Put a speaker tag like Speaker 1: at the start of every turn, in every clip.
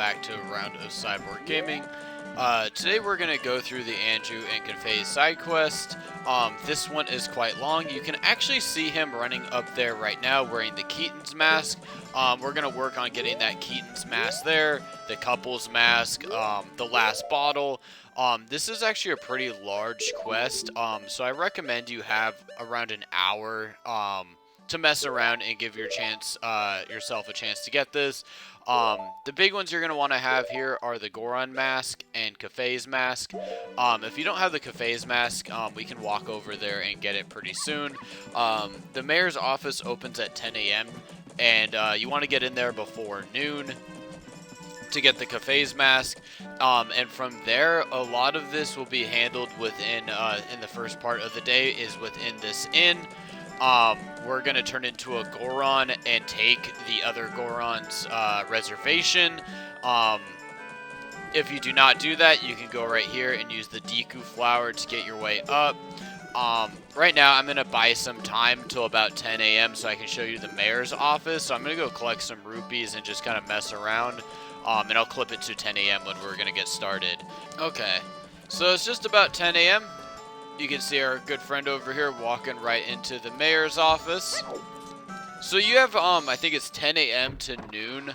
Speaker 1: back to a round of Cyborg Gaming. Today we're going to go through the Anju and Kafei side quest. This one is quite long. You can actually see him running up there right now wearing the Keaton's mask. We're going to work on getting that Keaton's mask there, the couple's mask, the last bottle. This is actually a pretty large quest, so I recommend you have around an hour to mess around and give yourself a chance to get this. The big ones you're going to want to have here are the Goron mask and Kafei's mask. If you don't have the Kafei's mask, we can walk over there and get it pretty soon. The mayor's office opens at 10 a.m. and you want to get in there before noon to get the Kafei's mask, and from there a lot of this will be handled within in the first part of the day is within this inn. We're gonna turn into a Goron and take the other Goron's reservation. If you do not do that, you can go right here and use the Deku flower to get your way up. Right now I'm gonna buy some time till about 10 a.m. so I can show you the mayor's office. So I'm gonna go collect some rupees and just kind of mess around. And I'll clip it to 10 a.m. when we're gonna get started. Okay, so it's just about 10 a.m. You can see our good friend over here walking right into the mayor's office. So you have, I think it's 10 a.m. to noon.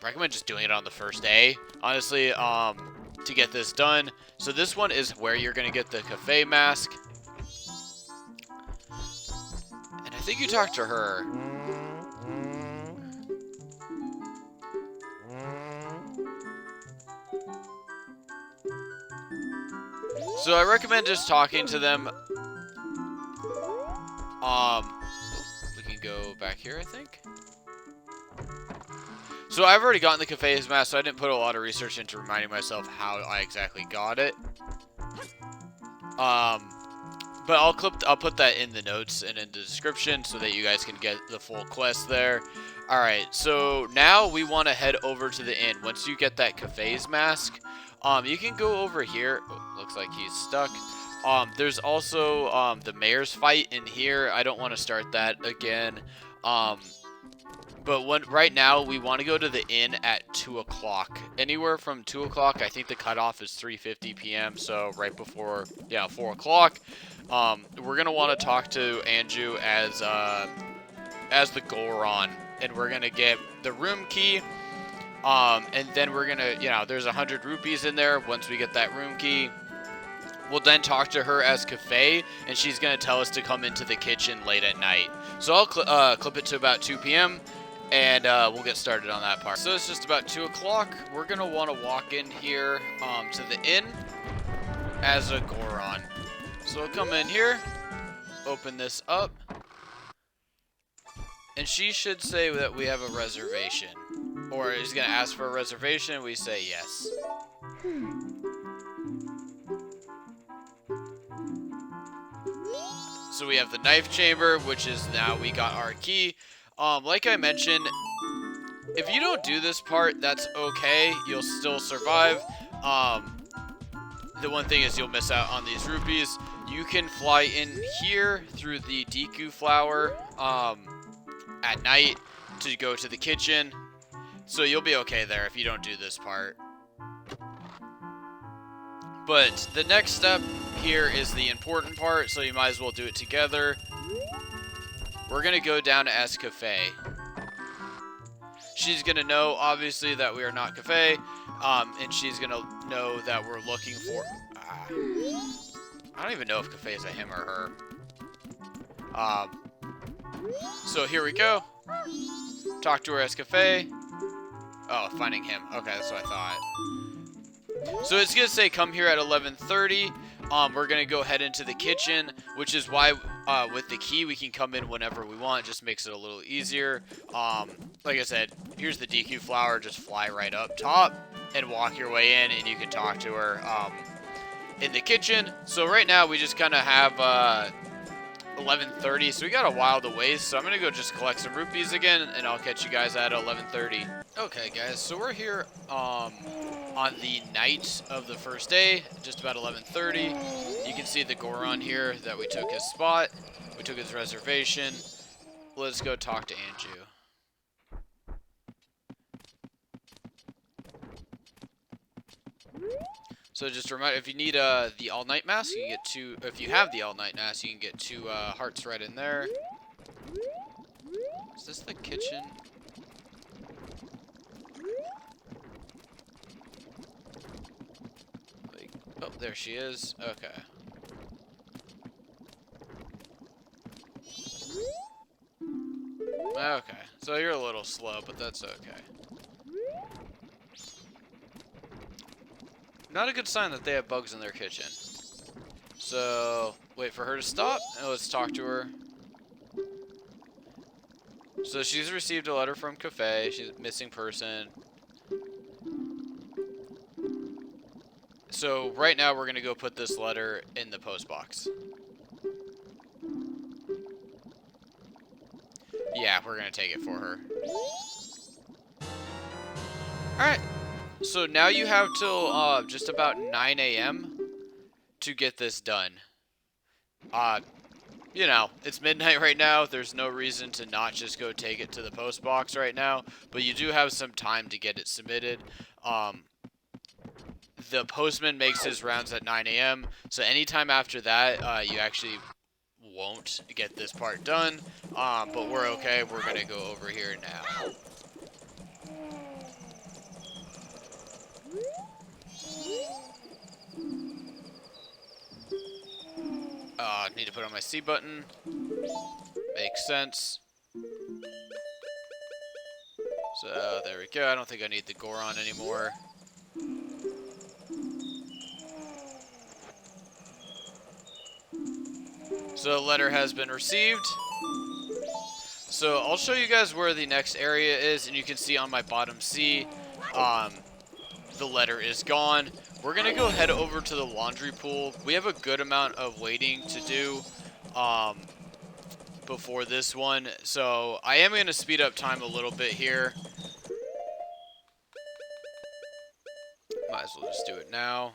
Speaker 1: Recommend just doing it on the first day, honestly, to get this done. So this one is where you're gonna get the Kafei mask. And I think you talked to her. So I recommend just talking to them. We can go back here, I think. So I've already gotten the Kafei's mask, so I didn't put a lot of research into reminding myself how I exactly got it. But I'll put that in the notes and in the description so that you guys can get the full quest there. Alright, so now we want to head over to the inn. Once you get that Kafei's mask, you can go over here. Oh, looks like he's stuck. There's also the mayor's fight in here. I don't want to start that again. But right now we want to go to the inn at 2 o'clock. Anywhere from 2 o'clock, I think the cutoff is 3:50 p.m. So right before, 4 o'clock. We're gonna want to talk to Anju as the Goron, and we're gonna get the room key. And then we're gonna, there's 100 rupees in there. Once we get that room key, we'll then talk to her as Kafei, and she's gonna tell us to come into the kitchen late at night. So I'll clip it to about 2 p.m. and we'll get started on that part. So it's just about 2 o'clock. We're gonna want to walk in here to the inn as a Goron. So we'll come in here, open this up, and she should say that we have a reservation. Or is going to ask for a reservation, we say yes. So we have the knife chamber, which is now we got our key. Like I mentioned, if you don't do this part, that's okay. You'll still survive. The one thing is you'll miss out on these rupees. You can fly in here through the Deku flower at night to go to the kitchen. So you'll be okay there if you don't do this part. But the next step here is the important part, so you might as well do it together. We're going to go down as Kafei. She's going to know, obviously, that we are not Kafei, and she's going to know that we're looking for... I don't even know if Kafei is a him or her. So here we go. Talk to her as Kafei. Oh, finding him. Okay, that's what I thought. So it's going to say come here at 11:30. We're going to go head into the kitchen, which is why with the key we can come in whenever we want. It just makes it a little easier. Like I said, here's the DQ flower. Just fly right up top and walk your way in, and you can talk to her in the kitchen. So right now we just kind of have 11:30, so we got a while to waste. So I'm going to go just collect some rupees again, and I'll catch you guys at 11:30. Okay, guys, so we're here on the night of the first day, just about 11:30. You can see the Goron here that we took his spot. We took his reservation. Let's go talk to Anju. So just a reminder, if you need the all-night mask, you can get 2. If you have the all-night mask, you can get 2 hearts right in there. Is this the kitchen? Like, oh, there she is. Okay. Okay, so you're a little slow, but that's okay. Not a good sign that they have bugs in their kitchen. So, wait for her to stop, and let's talk to her. So she's received a letter from Kafei. She's a missing person. So right now we're going to go put this letter in the post box. Yeah, we're going to take it for her. Alright, so now you have till just about 9 a.m. to get this done. You know, it's midnight right now. There's no reason to not just go take it to the post box right now, but you do have some time to get it submitted. The postman makes his rounds at 9 a.m., so anytime after that, you actually won't get this part done, but we're okay. We're going to go over here now. Need to put on my C button. Makes sense. So, there we go. I don't think I need the Goron anymore. So, the letter has been received. So, I'll show you guys where the next area is, and you can see on my bottom C, the letter is gone. We're going to go head over to the laundry pool. We have a good amount of waiting to do before this one, so I am going to speed up time a little bit here. Might as well just do it now.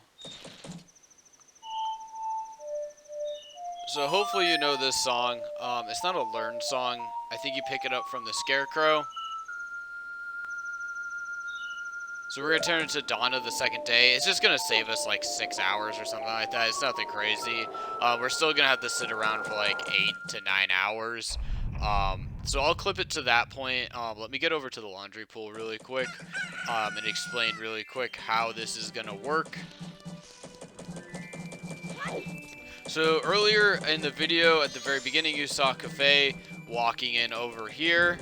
Speaker 1: So hopefully you know this song. It's not a learned song. I think you pick it up from the Scarecrow. So we're going to turn it to Dawn of the second day. It's just going to save us like 6 hours or something like that. It's nothing crazy. We're still going to have to sit around for like 8 to 9 hours. So I'll clip it to that point. Let me get over to the laundry pool really quick and explain really quick how this is going to work. So earlier in the video, at the very beginning, you saw Kafei walking in over here.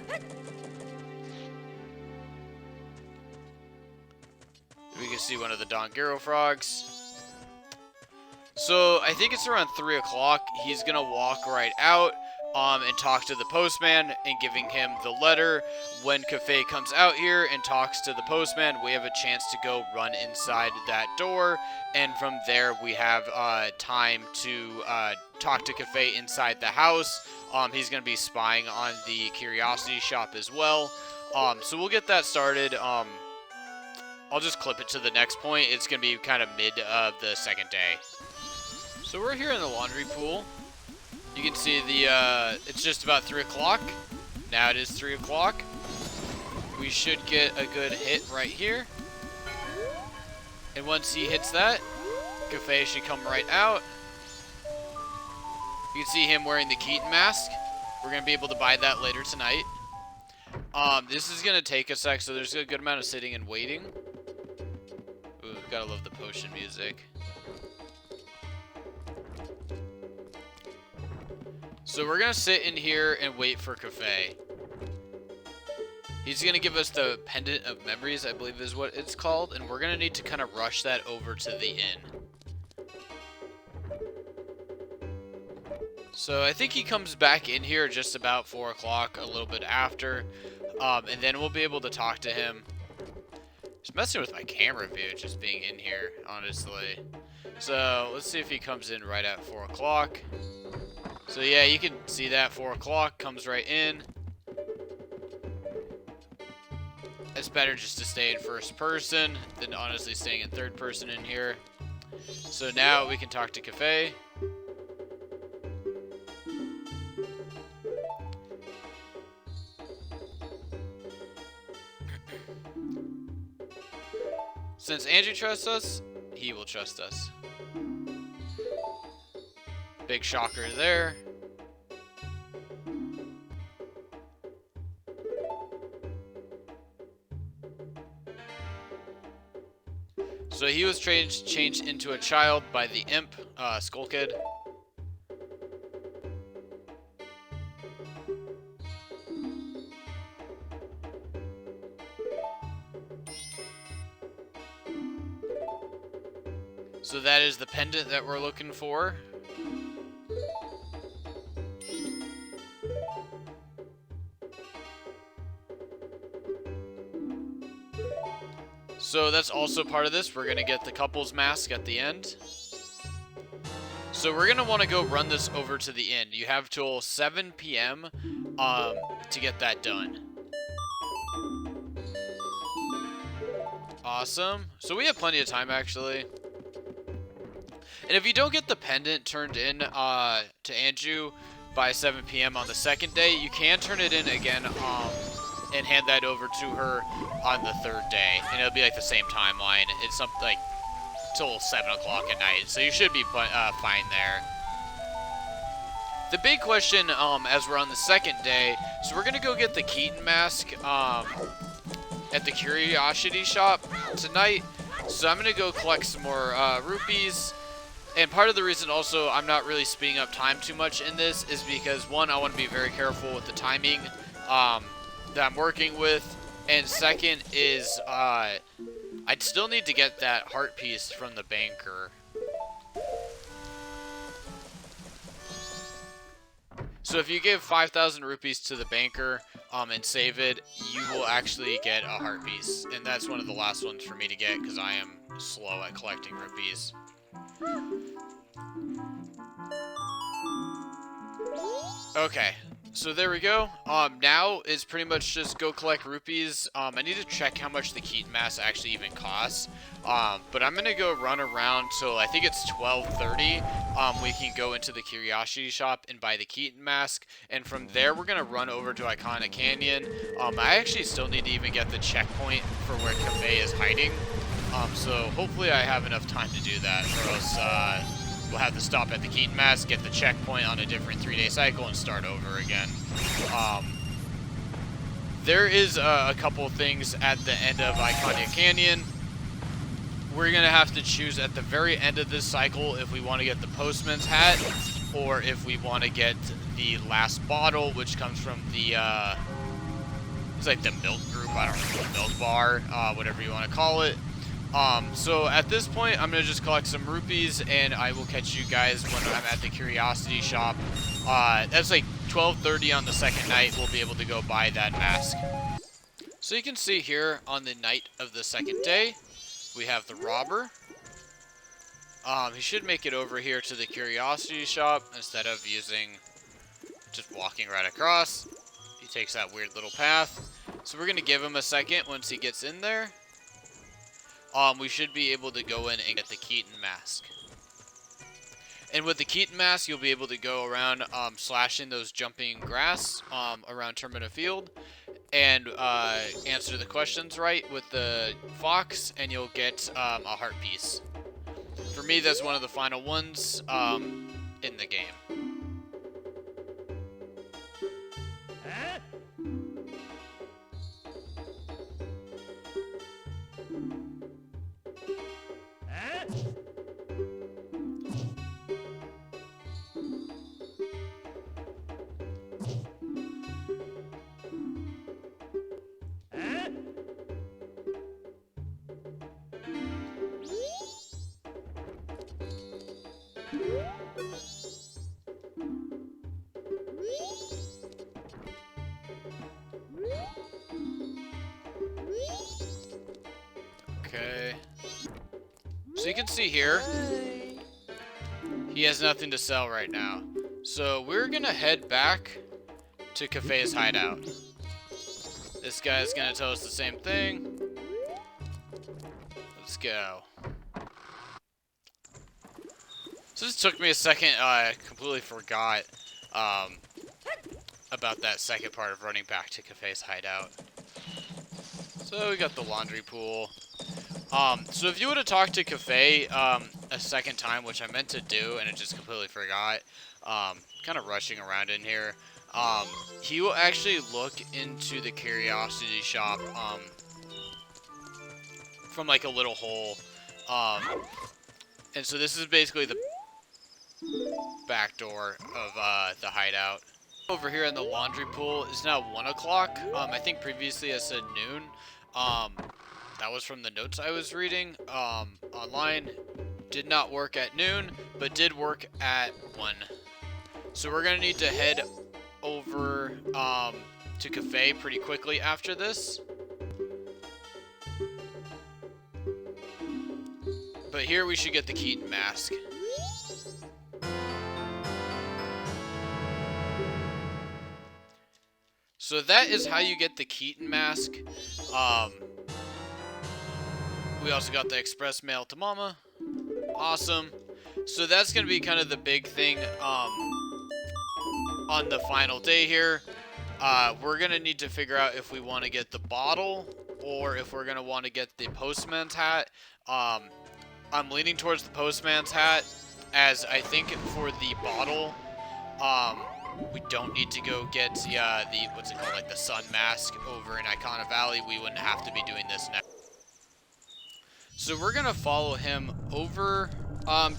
Speaker 1: We can see one of the Dongero frogs. So I think it's around 3 o'clock. He's going to walk right out and talk to the postman and giving him the letter. When Kafei comes out here and talks to the postman, we have a chance to go run inside that door. And from there, we have time to talk to Kafei inside the house. He's going to be spying on the curiosity shop as well. So we'll get that started. I'll just clip it to the next point. It's going to be kind of mid of the second day. So we're here in the laundry pool. You can see it's just about 3 o'clock. Now it is 3 o'clock. We should get a good hit right here. And once he hits that, Kafei should come right out. You can see him wearing the Keaton mask. We're going to be able to buy that later tonight. This is going to take a sec, so there's a good amount of sitting and waiting. Ooh, gotta love the potion music. So we're going to sit in here and wait for Kafei. He's going to give us the Pendant of Memories, I believe is what it's called. And we're going to need to kind of rush that over to the inn. So I think he comes back in here just about 4 o'clock, a little bit after. And then we'll be able to talk to him. Just messing with my camera view, just being in here, honestly. So let's see if he comes in right at 4 o'clock. So yeah, you can see that 4 o'clock comes right in. It's better just to stay in first person than honestly staying in third person in here. So now we can talk to Kafei. Since Anju trusts us, he will trust us. Big shocker there. So he was changed into a child by the imp, Skull Kid. So that is the pendant that we're looking for. So that's also part of this. We're going to get the couple's mask at the end. So we're going to want to go run this over to the end. You have till 7 p.m. To get that done. Awesome. So we have plenty of time, actually. And if you don't get the pendant turned in to Anju by 7 p.m. on the second day, you can turn it in again and hand that over to her on the third day. And it'll be like the same timeline. It's something like till 7 o'clock at night. So you should be fine there. The big question as we're on the second day, so we're going to go get the Keaton Mask at the Curiosity Shop tonight. So I'm going to go collect some more rupees. And part of the reason also I'm not really speeding up time too much in this is because, one, I want to be very careful with the timing that I'm working with. And second is I'd still need to get that heart piece from the banker. So if you give 5,000 rupees to the banker and save it, you will actually get a heart piece. And that's one of the last ones for me to get because I am slow at collecting rupees. Okay, so there we go. Now is pretty much just go collect rupees. I need to check how much the Keaton Mask actually even costs. But I'm gonna go run around till I think it's 12:30. We can go into the Curiosity Shop and buy the Keaton Mask, and from there we're gonna run over to Iconic Canyon. I actually still need to even get the checkpoint for where Kafei is hiding. So hopefully I have enough time to do that, or else we'll have to stop at the Keaton Mask, get the checkpoint on a different 3-day cycle, and start over again. There is a couple things at the end of Iconic Canyon. We're going to have to choose at the very end of this cycle if we want to get the Postman's hat, or if we want to get the last bottle, which comes from the, it's like the milk group, I don't know, milk bar, whatever you want to call it. So at this point, I'm going to just collect some rupees, and I will catch you guys when I'm at the Curiosity Shop. That's like 12:30 on the second night, we'll be able to go buy that mask. So you can see here on the night of the second day, we have the robber. He should make it over here to the Curiosity Shop instead of just walking right across. He takes that weird little path. So we're going to give him a second once he gets in there. We should be able to go in and get the Keaton Mask. And with the Keaton Mask, you'll be able to go around slashing those jumping grass around Termina Field and answer the questions right with the fox, and you'll get a heart piece. For me, that's one of the final ones in the game. Okay. So you can see here, he has nothing to sell right now. So we're gonna head back to Kafei's hideout. This guy's gonna tell us the same thing. Let's go. So this took me a second. I completely forgot about that second part of running back to Kafei's hideout. So So we got the laundry pool. So if you would have talked to Kafei a second time, which I meant to do and I just completely forgot, kind of rushing around in here, he will actually look into the curiosity shop from like a little hole. And so this is basically the back door of the hideout. Over here in the laundry pool is now 1 o'clock. I think previously I said noon. That was from the notes I was reading. Online did not work at noon, but did work at 1. So we're gonna need to head over to Kafei pretty quickly after this. But here we should get the Keaton Mask. So that is how you get the Keaton Mask. We also got the express mail to Mama. Awesome. So that's going to be kind of the big thing on the final day here. We're going to need to figure out if we want to get the bottle or if we're going to want to get the postman's hat. I'm leaning towards the postman's hat, as I think for the bottle, we don't need to go get the what's it called, like the sun mask over in Icona Valley. We wouldn't have to be doing this now. So we're gonna follow him over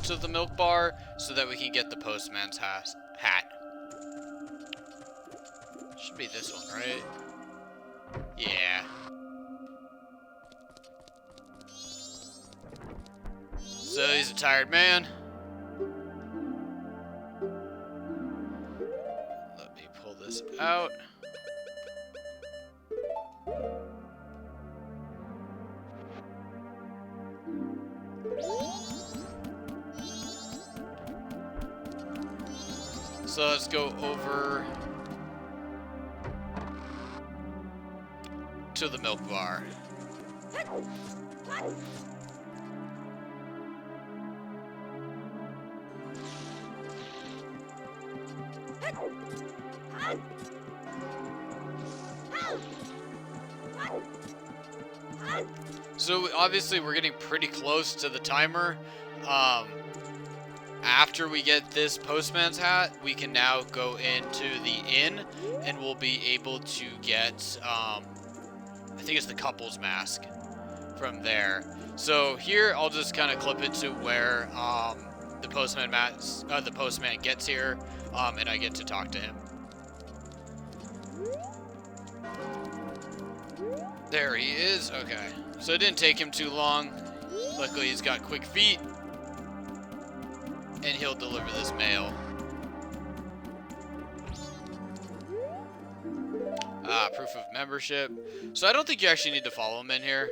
Speaker 1: to the milk bar so that we can get the postman's hat. Should be this one, right? Yeah. So he's a tired man. Let me pull this out. So let's go over to the milk bar. So obviously we're getting pretty close to the timer. After we get this postman's hat, we can now go into the inn and we'll be able to get, I think it's the couple's mask from there. So here I'll just kind of clip it to where the postman gets here, and I get to talk to him. There he is. Okay. So it didn't take him too long. Luckily, he's got quick feet. And he'll deliver this mail. Proof of membership. So I don't think you actually need to follow him in here.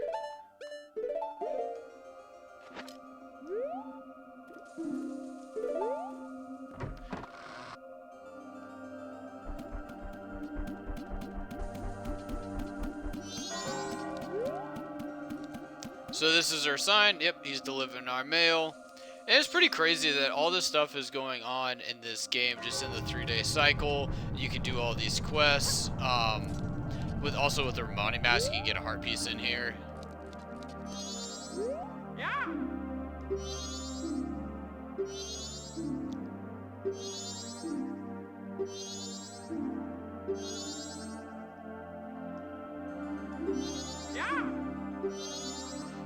Speaker 1: So this is our sign. Yep, he's delivering our mail. And it's pretty crazy that all this stuff is going on in this game, just in the 3-day cycle. You can do all these quests. Also with the Romani mask, you can get a heart piece in here. Yeah.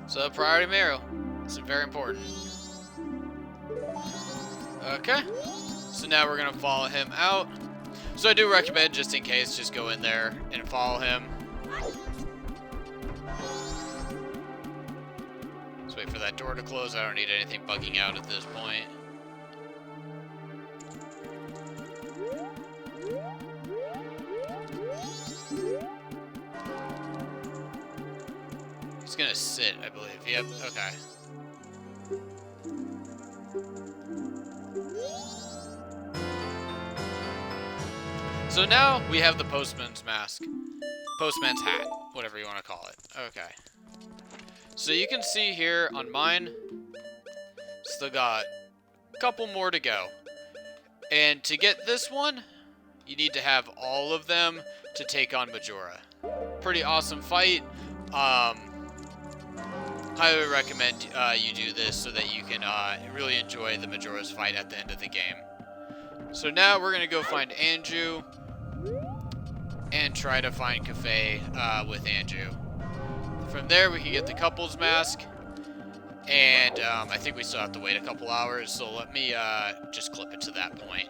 Speaker 1: So priority mail. It's very important. Okay. So now we're gonna follow him out. So I do recommend, just in case, just go in there and follow him. Let's wait for that door to close. I don't need anything bugging out at this point. He's gonna sit, I believe. Yep, okay. So now we have the postman's mask. Postman's hat, whatever you want to call it. Okay. So you can see here on mine, still got a couple more to go. And to get this one, you need to have all of them to take on Majora. Pretty awesome fight. Highly recommend you do this so that you can really enjoy the Majora's fight at the end of the game. So now we're going to go find Anju and try to find Kafei with Anju. From there, we can get the couples mask, and I think we still have to wait a couple hours, so let me just clip it to that point.